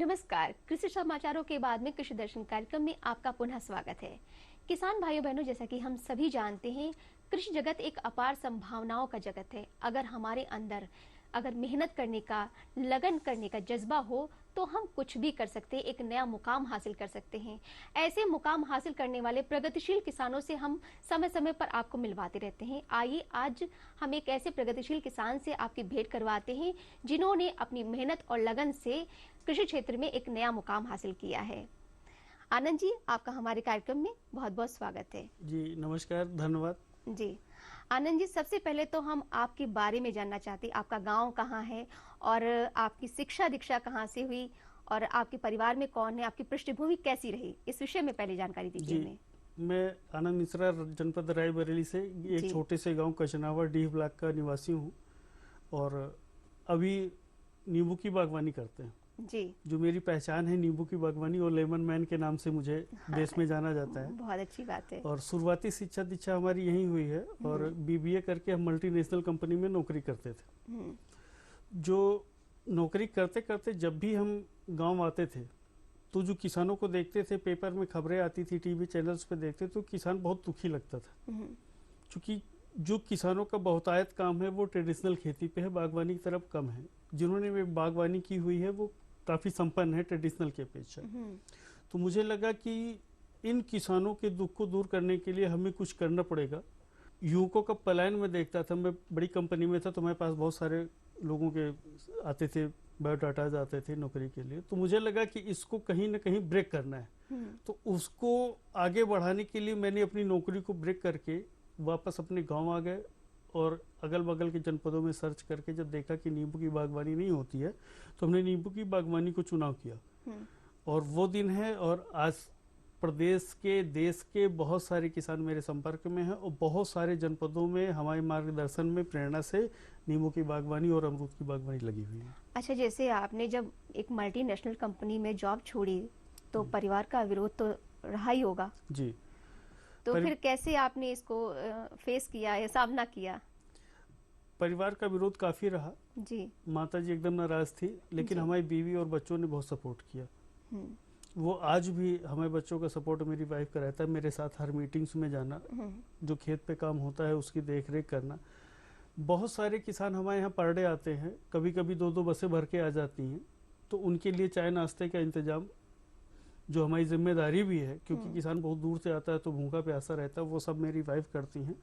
नमस्कार। कृषि समाचारों के बाद में कृषि दर्शन कार्यक्रम में आपका पुनः स्वागत है। किसान भाइयों बहनों, जैसा कि हम सभी जानते हैं, कृषि जगत एक अपार संभावनाओं का जगत है। अगर हमारे अंदर मेहनत करने का, लगन करने का जज्बा हो तो हम कुछ भी कर सकते हैं, एक नया मुकाम हासिल कर सकते हैं। ऐसे मुकाम हासिल करने वाले प्रगतिशील किसानों से हम समय समय पर आपको मिलवाते रहते हैं। आइए आज हम एक ऐसे प्रगतिशील किसान से आपकी भेंट करवाते हैं जिन्होंने अपनी मेहनत और लगन से कृषि क्षेत्र में एक नया मुकाम हासिल किया है। आनंद जी, आपका हमारे कार्यक्रम में बहुत बहुत स्वागत है। जी नमस्कार, धन्यवाद। जी आनंद जी, सबसे पहले तो हम आपके बारे में जानना चाहते हैं। आपका गांव कहाँ है और आपकी शिक्षा दीक्षा कहाँ से हुई और आपके परिवार में कौन है, आपकी पृष्ठभूमि कैसी रही, इस विषय में पहले जानकारी दीजिए हमें। मैं आनंद मिश्रा, जनपद रायबरेली से एक छोटे से गांव कचनावर डीह ब्लॉक का निवासी हूं और अभी नींबू की बागवानी करते हैं। जी, जो मेरी पहचान है नींबू की बागवानी और लेमन मैन के नाम से मुझे देश में जाना जाता है। बहुत अच्छी बात है। और शुरुआती शिक्षा दीक्षा हमारी यहीं हुई है और बीबीए करके हम मल्टीनेशनल कंपनी में नौकरी करते थे। जो नौकरी करते करते जब भी हम गांव आते थे तो जो किसानों को देखते थे, पेपर में खबरें आती थी, टीवी चैनल्स पे देखते तो किसान बहुत दुखी लगता था। क्योंकि जो किसानों का बहुतायत काम है वो ट्रेडिशनल खेती पे है, बागवानी की तरफ कम है। जिन्होंने बागवानी की हुई है वो काफी संपन्न है ट्रेडिशनल के अपेक्षा। तो मुझे लगा कि इन किसानों के दुख को दूर करने के लिए हमें कुछ करना पड़ेगा। युवकों का पलायन में देखता था। मैं बड़ी कंपनी में था तो मेरे पास बहुत सारे लोगों के आते थे, बायोडाटाज आते थे नौकरी के लिए। तो मुझे लगा कि इसको कहीं ना कहीं ब्रेक करना है। तो उसको आगे बढ़ाने के लिए मैंने अपनी नौकरी को ब्रेक करके वापस अपने गांव आ गए और अगल बगल के जनपदों में सर्च करके जब देखा कि नींबू की बागवानी नहीं होती है तो हमने नींबू की बागवानी को चुनाव किया। और वो दिन है और आज प्रदेश के, देश के बहुत सारे किसान मेरे संपर्क में हैं और बहुत सारे जनपदों में हमारे मार्गदर्शन में प्रेरणा से नींबू की बागवानी और अमरूद की बागवानी लगी हुई है। अच्छा, जैसे आपने जब एक मल्टीनेशनल कंपनी में जॉब छोड़ी तो परिवार का विरोध तो रहा ही होगा। जी, तो फिर कैसे आपने इसको फेस किया या सामना किया? परिवार का विरोध काफी रहा जी। माताजी एकदम नाराज थी, लेकिन हमारी बीवी और बच्चों ने बहुत सपोर्ट किया। वो आज भी हमारे बच्चों का सपोर्ट मेरी वाइफ का रहता है। मेरे साथ हर मीटिंग्स में जाना, जो खेत पे काम होता है उसकी देखरेख करना। बहुत सारे किसान हमारे यहाँ पर डे आते हैं, कभी कभी 2-2 बसें भर के आ जाती हैं। तो उनके लिए चाय नाश्ते का इंतजाम जो हमारी जिम्मेदारी भी है, क्योंकि किसान बहुत दूर से आता है तो भूखा प्यासा रहता है, वो सब मेरी वाइफ करती हैं।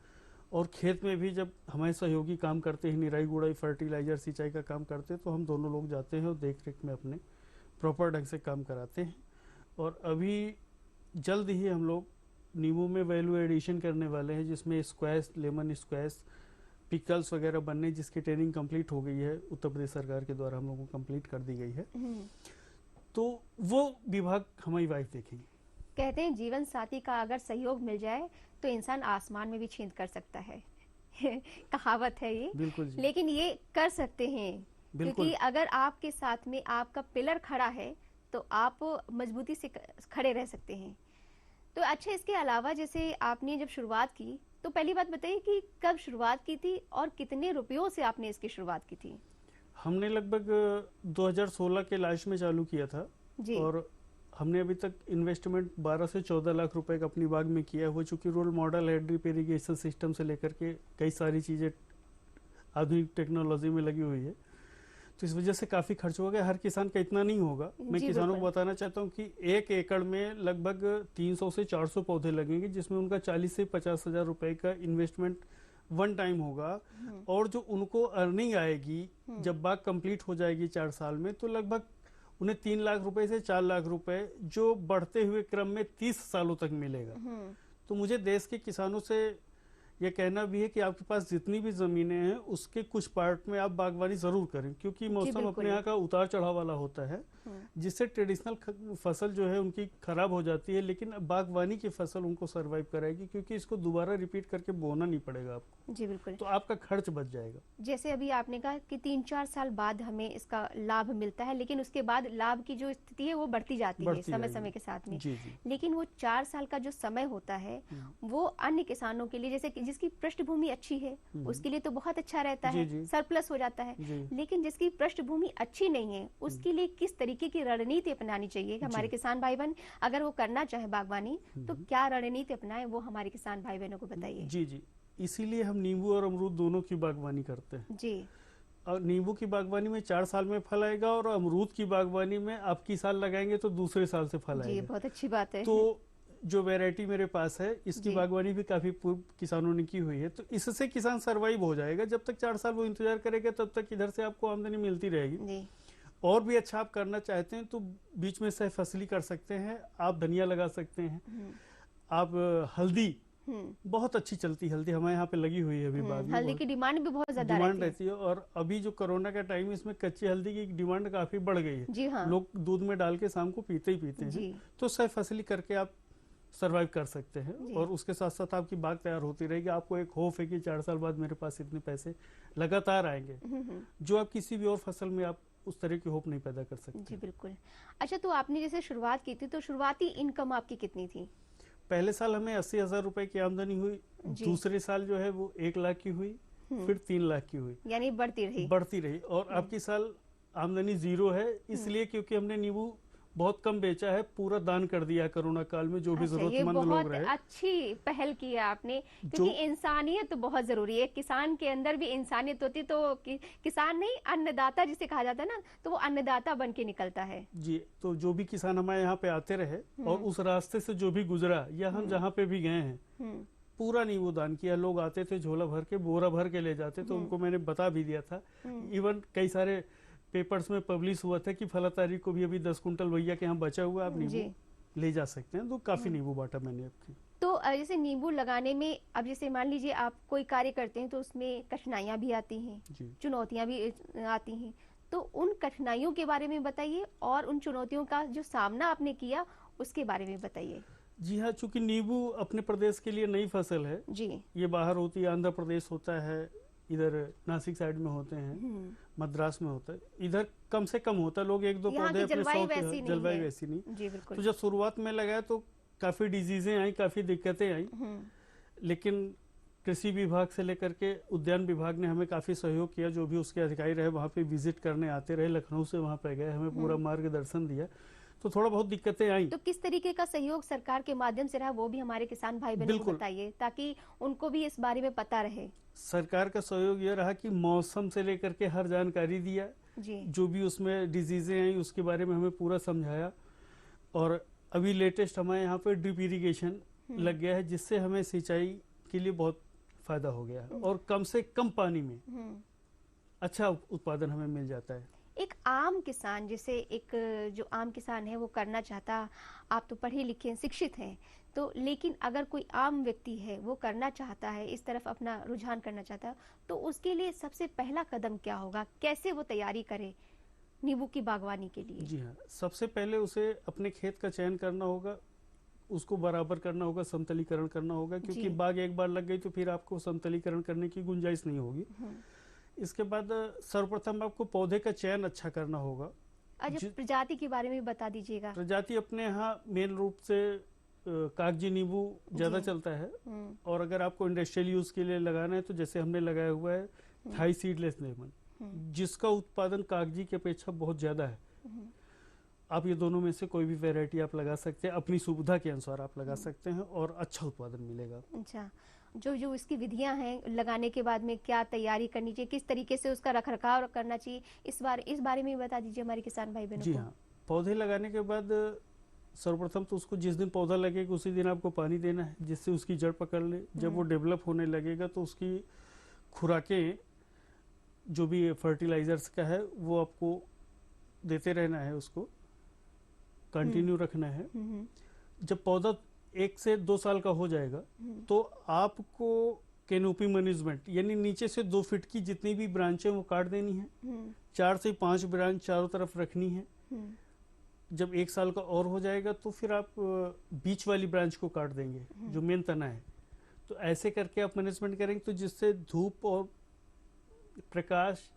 और खेत में भी जब हमारे सहयोगी काम करते हैं, निराई गुड़ाई, फर्टिलाइजर, सिंचाई का काम करते हैं, तो हम दोनों लोग जाते हैं और देख रेख में अपने प्रॉपर ढंग से काम कराते हैं। और अभी जल्द ही हम लोग नींबू में वैल्यू एडिशन करने वाले हैं, जिसमें स्क्वैश, लेमन स्क्वैश, पिकल्स वगैरह बनने, जिसकी ट्रेनिंग कंप्लीट हो गई है, उत्तर प्रदेश सरकार के द्वारा हम लोगों को कंप्लीट कर दी गई है। तो वो विभाग हमारी वाइफ देखेंगे। कहते हैं जीवन साथी का अगर सहयोग मिल जाए तो इंसान आसमान में भी छेद कर सकता है। कहावत है ये। बिल्कुल जी। लेकिन ये कर सकते हैं, क्योंकि अगर आपके साथ में आपका पिलर खड़ा है तो आप मजबूती से खड़े रह सकते हैं। तो अच्छा, इसके अलावा जैसे आपने जब शुरुआत की तो पहली बात बताइए कि कब शुरुआत की थी और कितने रुपयों से आपने इसकी शुरुआत की थी? हमने लगभग 2016 के लास्ट में चालू किया था जी। और हमने अभी तक इन्वेस्टमेंट 12 से 14 लाख रुपए का अपनी बाग में किया हुआ। चूंकि रोल मॉडल है, ड्रिप इरिगेशन सिस्टम से लेकर के कई सारी चीजें आधुनिक टेक्नोलॉजी में लगी हुई है, तो इस वजह से काफी खर्च हो गया। हर किसान का इतना नहीं होगा। मैं किसानों को बताना चाहता हूँ कि 1 एकड़ में लगभग 300 से 400 पौधे लगेंगे, जिसमें उनका 40 से 50 हजार रुपए का इन्वेस्टमेंट वन टाइम होगा। और जो उनको अर्निंग आएगी जब बाग कंप्लीट हो जाएगी 4 साल में, तो लगभग उन्हें 3 लाख रुपए से 4 लाख रुपए जो बढ़ते हुए क्रम में 30 सालों तक मिलेगा। तो मुझे देश के किसानों से यह कहना भी है कि आपके पास जितनी भी जमीनें हैं उसके कुछ पार्ट में आप बागवानी जरूर करें, क्योंकि मौसम अपने यहाँ का उतार चढ़ाव वाला होता है, जिससे ट्रेडिशनल फसल जो है उनकी खराब हो जाती है, लेकिन बागवानी की फसल उनको सरवाइव कराएगी, क्योंकि इसको दोबारा रिपीट करके बोना नहीं पड़ेगा आपको। जी बिल्कुल। तो आपका खर्च बच जाएगा। जैसे अभी आपने कहा कि 3-4 साल बाद हमें इसका लाभ मिलता है, लेकिन उसके बाद लाभ की जो स्थिति है वो बढ़ती जाती है समय समय के साथ में। जी जी। लेकिन वो 4 साल का जो समय होता है वो अन्य किसानों के लिए, जैसे जिसकी पृष्ठभूमि अच्छी है उसके लिए तो बहुत अच्छा रहता जी, है, जी। सरप्लस हो जाता है। जी। लेकिन जिसकी पृष्ठभूमि अच्छी नहीं है उसके लिए किस तरीके की रणनीति अपनानी चाहिए कि हमारे जी। किसान भाई बहन अगर वो करना चाहे बागवानी तो क्या रणनीति अपनाएं, वो हमारे किसान भाई बहनों को बताइए। जी जी, इसीलिए हम नींबू और अमरूद दोनों की बागवानी करते हैं। जी। और नींबू की बागवानी में 4 साल में फल आएगा, और अमरूद की बागवानी में आप की साल लगाएंगे तो दूसरे साल से फल जी, आएगा। बहुत अच्छी बात है। तो जो वैरायटी मेरे पास है इसकी जी। बागवानी भी काफी पूर्व किसानों ने की हुई है, तो इससे किसान सरवाइव हो जाएगा। जब तक 4 साल वो इंतजार करेगा तब तक इधर से आपको आमदनी मिलती रहेगी। जी। और भी अच्छा आप करना चाहते हैं तो बीच में सह फसली कर सकते हैं, आप धनिया लगा सकते हैं, आप हल्दी बहुत अच्छी चलती है, हल्दी हमारे यहाँ पे लगी हुई है अभी बाद में। हल्दी की डिमांड भी बहुत ज्यादा डिमांड रहती है, और अभी जो कोरोना का टाइम है इसमें कच्ची हल्दी की डिमांड काफी बढ़ गई है। जी हाँ। लोग दूध में डाल के शाम को पीते ही पीते हैं। जी। तो सह फसली करके आप सरवाइव कर सकते हैं, और उसके साथ साथ आपकी बाग तैयार होती रहेगी। आपको एक होप है कि 4 साल बाद मेरे पास इतने पैसे लगातार आएंगे, जो आप किसी भी और फसल में आप उस तरह की होप नहीं पैदा कर सकते। जी बिल्कुल। अच्छा, तो आपने जैसे शुरुआत की थी तो शुरुआती इनकम आपकी कितनी थी? पहले साल हमें 80,000 रुपए की आमदनी हुई, दूसरे साल जो है वो 1 लाख की हुई, फिर 3 लाख की हुई, यानी बढ़ती रही। और अब की साल आमदनी 0 है, इसलिए क्योंकि हमने नींबू बहुत कम बेचा है, पूरा दान कर दिया है कोरोना काल में, जो भी जरूरतमंद लोग रहे। बहुत अच्छी पहल की है आपने, क्योंकि इंसानियत तो बहुत जरूरी है। किसान के अंदर भी इंसानियत होती तो किसान नहीं, अन्नदाता जिसे कहा जाता है ना, तो वो अन्नदाता बन के निकलता है। जी, तो जो भी किसान हमारे यहाँ पे आते रहे और उस रास्ते से जो भी गुजरा, या हम जहाँ पे भी गए हैं, पूरा नींबू दान किया। लोग आते थे झोला भर के, बोरा भर के ले जाते, तो उनको मैंने बता भी दिया था। इवन कई सारे पेपर्स में पब्लिश हुआ था कि फला तारीख को भी अभी 10 कुंटल भैया के यहाँ बचा हुआ, आप नींबू ले जा सकते हैं। तो काफी नींबू बांटा मैंने आपकी। तो जैसे नींबू लगाने में, अब जैसे मान लीजिए आप कोई कार्य करते हैं तो उसमें कठिनाइयां भी आती हैं, चुनौतियां भी आती हैं, तो उन कठिनाइयों के बारे में बताइए और उन चुनौतियों का जो सामना आपने किया उसके बारे में बताइए। जी हाँ, चूंकि नींबू अपने प्रदेश के लिए नई फसल है जी, ये बाहर होती है, आंध्र प्रदेश होता है, इधर नासिक साइड में होते हैं, मद्रास में होता है, इधर कम से कम होता है। लोग 1-2 पौधे अपने शौक, जलवायु वैसी नहीं। तो जब शुरुआत में लगाया तो काफी डिजीजें आई, काफी दिक्कतें आई, लेकिन कृषि विभाग से लेकर के उद्यान विभाग ने हमें काफी सहयोग किया। जो भी उसके अधिकारी रहे वहाँ पे विजिट करने आते रहे, लखनऊ से वहाँ पे गए, हमें पूरा मार्गदर्शन दिया। तो थोड़ा बहुत दिक्कतें आई। तो किस तरीके का सहयोग सरकार के माध्यम से रहा, वो भी हमारे किसान भाई बहनों को बताइए, ताकि उनको भी इस बारे में पता रहे। सरकार का सहयोग ये रहा कि मौसम से लेकर के हर जानकारी दिया जी। जो भी उसमें डिजीजें आई उसके बारे में हमें पूरा समझाया। और अभी लेटेस्ट हमारे यहाँ पे ड्रिप इरिगेशन लग गया है, जिससे हमें सिंचाई के लिए बहुत फायदा हो गया है, और कम से कम पानी में अच्छा उत्पादन हमें मिल जाता है। एक आम किसान, जैसे एक जो आम किसान है वो करना चाहता, आप तो पढ़े लिखे शिक्षित हैं, तो लेकिन अगर कोई आम व्यक्ति है वो करना चाहता है, इस तरफ अपना रुझान करना चाहता है, तो उसके लिए सबसे पहला कदम क्या होगा, कैसे वो तैयारी करे नींबू की बागवानी के लिए? जी हाँ, सबसे पहले उसे अपने खेत का चयन करना होगा, उसको बराबर करना होगा, समतलीकरण करना होगा, क्योंकि बाग एक बार लग गई तो फिर आपको समतलीकरण करने की गुंजाइश नहीं होगी। इसके बाद सर्वप्रथम आपको पौधे का चयन अच्छा करना होगा। अच्छा, प्रजाति के बारे में बता दीजिएगा। प्रजाति अपने यहाँ मेन रूप से कागजी नींबू ज्यादा चलता है, और अगर आपको इंडस्ट्रियल यूज के लिए लगाना है तो जैसे हमने लगाया हुआ है थाई सीडलेस लेमन, जिसका उत्पादन कागजी की अपेक्षा बहुत ज्यादा है। आप ये दोनों में से कोई भी वैरायटी आप लगा सकते हैं, अपनी सुविधा के अनुसार आप लगा सकते हैं और अच्छा उत्पादन मिलेगा। अच्छा, जो इसकी विधियां हैं, लगाने के बाद में क्या तैयारी करनी चाहिए, किस तरीके से उसका रखरखाव करना चाहिए, इस बारे में बता दीजिए हमारे किसान भाई बहनों को। जी हाँ, पौधे लगाने के बाद सर्वप्रथम तो उसको जिस दिन पौधा लगेगा उसी दिन आपको पानी देना है, जिससे उसकी जड़ पकड़ ले। जब वो डेवलप होने लगेगा तो उसकी खुराकें जो भी फर्टिलाइजर्स का है वो आपको देते रहना है, उसको कंटिन्यू रखना है। जब पौधा 1 से 2 साल का हो जाएगा तो आपको कैनोपी मैनेजमेंट, यानी नीचे से 2 फीट की जितनी भी ब्रांचें वो काट देनी है, 4 से 5 ब्रांच चारों तरफ रखनी है। जब 1 साल का और हो जाएगा तो फिर आप बीच वाली ब्रांच को काट देंगे, जो मेन तना है। तो ऐसे करके आप मैनेजमेंट करेंगे तो जिससे धूप और प्रकाश,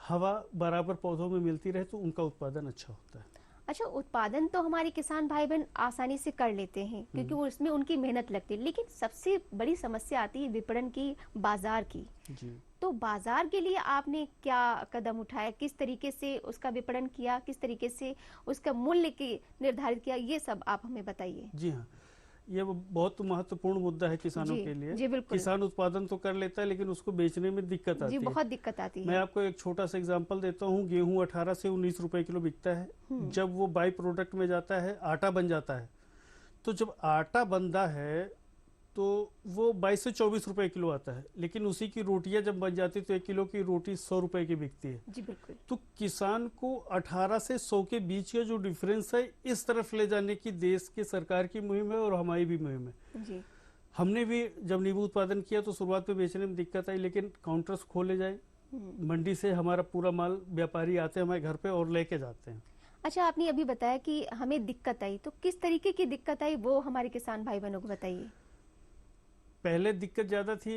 हवा बराबर पौधों में मिलती रहे तो उनका उत्पादन अच्छा होता है। अच्छा, उत्पादन तो हमारे किसान भाई बहन आसानी से कर लेते हैं क्योंकि वो उसमें उनकी मेहनत लगती है, लेकिन सबसे बड़ी समस्या आती है विपणन की, बाजार की। जी। तो बाजार के लिए आपने क्या कदम उठाया, किस तरीके से उसका विपणन किया, किस तरीके से उसका मूल्य की निर्धारित किया, ये सब आप हमें बताइए। जी हाँ, ये बहुत महत्वपूर्ण मुद्दा है किसानों के लिए। जी बिल्कुल। किसान उत्पादन तो कर लेता है लेकिन उसको बेचने में दिक्कत आती जी, है। बहुत दिक्कत आती है। मैं आपको एक छोटा सा एग्जांपल देता हूँ। गेहूं 18 से 19 रुपए किलो बिकता है। जब वो बाई प्रोडक्ट में जाता है, आटा बन जाता है, तो जब आटा बनता है तो वो 22 से 24 रुपए किलो आता है, लेकिन उसी की रोटियां जब बन जाती है तो 1 किलो की रोटी 100 रुपए की बिकती है। जी बिल्कुल। तो किसान को 18 से 100 के बीच का जो डिफरेंस है, इस तरफ ले जाने की देश की सरकार की मुहिम है और हमारी भी मुहिम है। जी। हमने भी जब नींबू उत्पादन किया तो शुरुआत में बेचने में दिक्कत आई, लेकिन काउंटर्स खोले जाए, मंडी से हमारा पूरा माल व्यापारी आते हैं हमारे घर पे और लेके जाते हैं। अच्छा, आपने अभी बताया कि हमें दिक्कत आई, तो किस तरीके की दिक्कत आई वो हमारे किसान भाई बहनों को बताइए। पहले दिक्कत ज्यादा थी,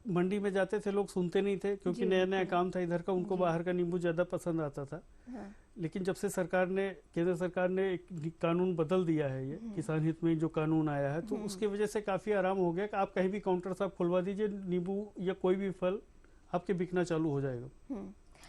मंडी में जाते थे लोग सुनते नहीं थे क्योंकि नया नया काम था इधर का, उनको बाहर का नींबू ज्यादा पसंद आता था। हाँ। लेकिन जब से केंद्र सरकार ने एक कानून बदल दिया है, ये किसान हित में जो कानून आया है, तो उसकी वजह से काफी आराम हो गया कि आप कहीं भी काउंटर से आप खुलवा दीजिए, नींबू या कोई भी फल आपके बिकना चालू हो जाएगा।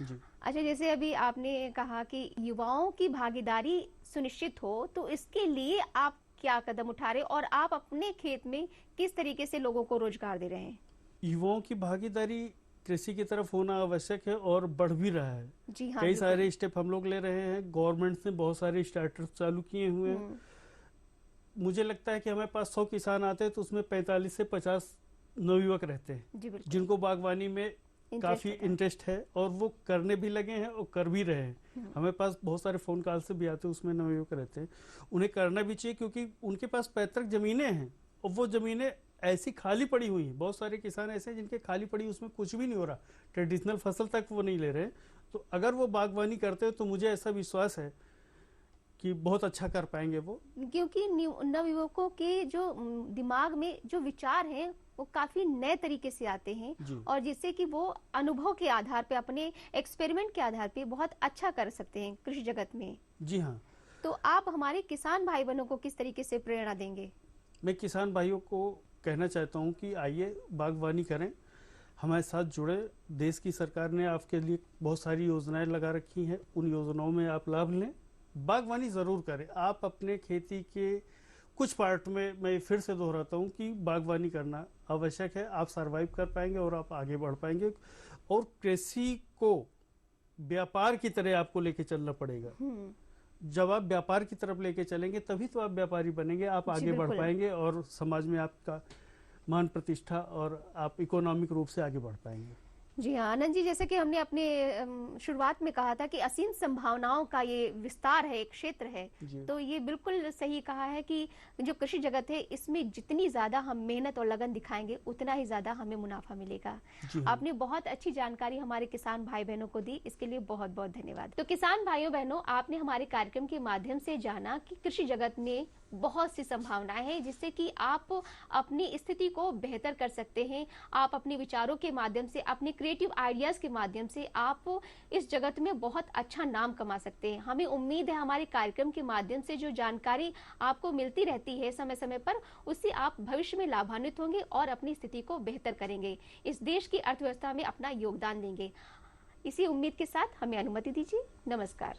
जी। अच्छा, जैसे अभी आपने कहा कि युवाओं की भागीदारी सुनिश्चित हो, तो इसके लिए आप क्या कदम उठा रहे और आप अपने खेत में किस तरीके से लोगों को रोजगार दे रहे हैं। युवाओं की भागीदारी कृषि की तरफ होना आवश्यक है और बढ़ भी रहा है। जी हाँ, कई सारे स्टेप हम लोग ले रहे हैं। गवर्नमेंट ने बहुत सारे स्टार्टअप चालू किए हुए हैं। मुझे लगता है कि हमारे पास 100 किसान आते हैं तो उसमें 45 से 50 नवयुवक रहते हैं जिनको बागवानी में काफी इंटरेस्ट है और वो करने भी लगे हैं और कर भी रहे हैं। हमें पास बहुत सारे फोन कॉल से भी आते हैं, उसमें नवयुवक रहते हैं। उन्हें करना भी चाहिए क्योंकि उनके पास पैतृक जमीनें हैं और वो जमीनें ऐसी खाली पड़ी हुई हैं। बहुत सारे किसान ऐसे हैं जिनके खाली पड़ी, उसमें कुछ भी नहीं हो रहा, ट्रेडिशनल फसल तक वो नहीं ले रहे। तो अगर वो बागवानी करते हैं तो मुझे ऐसा विश्वास है कि बहुत अच्छा कर पाएंगे वो, क्योंकि नवयुवकों के जो दिमाग में जो विचार हैं वो काफी नए तरीके से आते हैं और जिससे कि वो अनुभव के आधार पे, अपने एक्सपेरिमेंट के आधार पे बहुत अच्छा कर सकते हैं कृषि जगत में। जी हाँ। तो आप हमारे किसान भाई बहनों को किस तरीके से प्रेरणा देंगे। मैं किसान भाइयों को कहना चाहता हूँ कि आइए बागवानी करें, हमारे साथ जुड़े। देश की सरकार ने आपके लिए बहुत सारी योजनाएं लगा रखी हैं, उन योजनाओं में आप लाभ लें, बागवानी जरूर करें। आप अपने खेती के कुछ पार्ट में, मैं फिर से दोहराता हूँ कि बागवानी करना आवश्यक है। आप सरवाइव कर पाएंगे और आप आगे बढ़ पाएंगे। और कृषि को व्यापार की तरह आपको लेके चलना पड़ेगा। जब आप व्यापार की तरफ लेके चलेंगे तभी तो आप व्यापारी बनेंगे, आप आगे बढ़ पाएंगे और समाज में आपका मान प्रतिष्ठा और आप इकोनॉमिक रूप से आगे बढ़ पाएंगे। जी हाँ आनंद जी, जैसे कि हमने अपने शुरुआत में कहा था कि असीम संभावनाओं का ये विस्तार है, एक क्षेत्र है, तो ये बिल्कुल सही कहा है कि जो कृषि जगत है इसमें जितनी ज्यादा हम मेहनत और लगन दिखाएंगे उतना ही ज्यादा हमें मुनाफा मिलेगा। आपने बहुत अच्छी जानकारी हमारे किसान भाई बहनों को दी, इसके लिए बहुत बहुत धन्यवाद। तो किसान भाइयों बहनों, आपने हमारे कार्यक्रम के माध्यम से जाना कि कृषि जगत में बहुत सी संभावनाएं हैं जिससे कि आप अपनी स्थिति को बेहतर कर सकते हैं। आप अपने विचारों के माध्यम से, अपने क्रिएटिव आइडियाज के माध्यम से आप इस जगत में बहुत अच्छा नाम कमा सकते हैं। हमें उम्मीद है हमारे कार्यक्रम के माध्यम से जो जानकारी आपको मिलती रहती है समय समय पर, उससे आप भविष्य में लाभान्वित होंगे और अपनी स्थिति को बेहतर करेंगे, इस देश की अर्थव्यवस्था में अपना योगदान देंगे। इसी उम्मीद के साथ हमें अनुमति दीजिए। नमस्कार।